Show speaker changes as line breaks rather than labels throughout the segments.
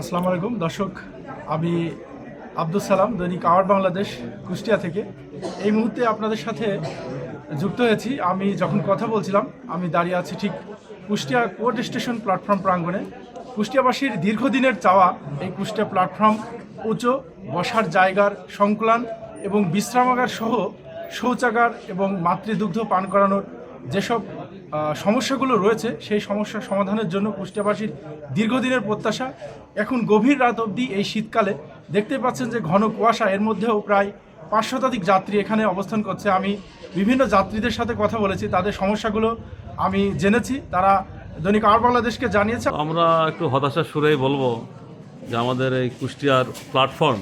আসসালামু আলাইকুম দর্শক, আমি আব্দুল সালাম, দৈনিক আওয়ার বাংলাদেশ, কুষ্টিয়া থেকে এই মুহূর্তে আপনাদের সাথে যুক্ত হয়েছি। আমি যখন কথা বলছিলাম, আমি দাঁড়িয়ে আছি ঠিক কুষ্টিয়া কোর্ট স্টেশন প্ল্যাটফর্ম প্রাঙ্গণে। কুষ্টিয়াবাসীর দীর্ঘদিনের চাওয়া এই কুষ্টিয়া প্ল্যাটফর্ম উঁচু বসার জায়গার সংকুলান এবং বিশ্রামাগার সহ শৌচাগার এবং মাতৃদুগ্ধ পান করানোর যেসব সমস্যাগুলো রয়েছে সেই সমস্যার সমাধানের জন্য কুষ্টিয়াবাসীর দীর্ঘদিনের প্রত্যাশা এখন গভীর রাত অবধি এই শীতকালে দেখতে পাচ্ছেন যে ঘন কুয়াশা, এর মধ্যেও প্রায় 5 শতাধিক যাত্রী এখানে অবস্থান করছে। আমি বিভিন্ন যাত্রীদের সাথে কথা বলেছি, তাদের সমস্যাগুলো আমি জেনেছি, তারা দৈনিক আওয়ার বাংলাদেশকে জানিয়েছে।
আমরা একটু হতাশার সুরেই বলবো যে আমাদের এই কুষ্টিয়ার প্ল্যাটফর্ম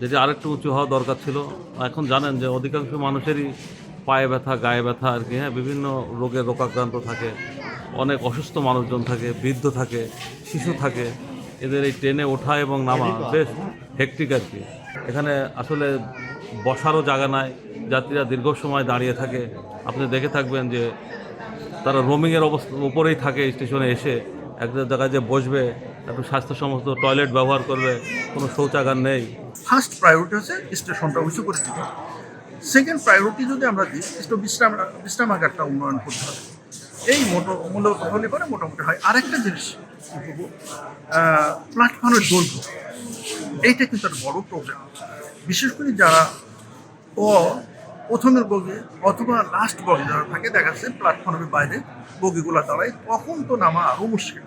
যেটি আরেকটু উঁচু হওয়া দরকার ছিল। এখন জানেন যে অধিকাংশ মানুষেরই পায়ে ব্যথা, গায়ে ব্যথা আর কি, বিভিন্ন রোগে রোগাক্রান্ত থাকে, অনেক অসুস্থ মানুষজন থাকে, বৃদ্ধ থাকে, শিশু থাকে। এদের এই ট্রেনে ওঠা এবং নামা বেশ হেক্টিক আর কি। এখানে আসলে বসারও জায়গা নাই, যাত্রীরা দীর্ঘ সময় দাঁড়িয়ে থাকে। আপনি দেখে থাকবেন যে তারা রোমিংয়ের উপরেই থাকে, স্টেশনে এসে একটা জায়গায় যে বসবে, একটু স্বাস্থ্যসম্মত টয়লেট ব্যবহার করবে, কোনো শৌচাগার নেই।
ফার্স্ট প্রায়োরিটি হচ্ছে স্টেশনটা উঁচু করে দিতে হবে। সেকেন্ড প্রায়োরিটি যদি আমরা দিই, একটু বিশ্রামাগারটা উন্নয়ন করতে হবে। এই মূলত হলে পরে মোটামুটি হয়। আরেকটা জিনিস কি বলবো, প্ল্যাটফর্মের দৈর্ঘ্য, এইটা কিন্তু একটা বড় প্রবলেম। বিশেষ করে যারা প্রথমের বগি অথবা লাস্ট বগি যারা থাকে, দেখা যাচ্ছে প্ল্যাটফর্মের বাইরে বগিগুলো দাঁড়ায়, তখন তো নামা আরও মুশকিল।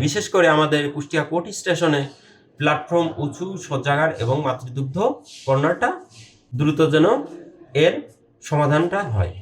বিশেষ করে আমাদের কুষ্টিয়া কোর্ট স্টেশনে প্ল্যাটফর্ম উঁচু, শৌচাগার এবং মাতৃদুগ্ধ কর্নারটা দ্রুত যেন এর সমাধানটা হয়।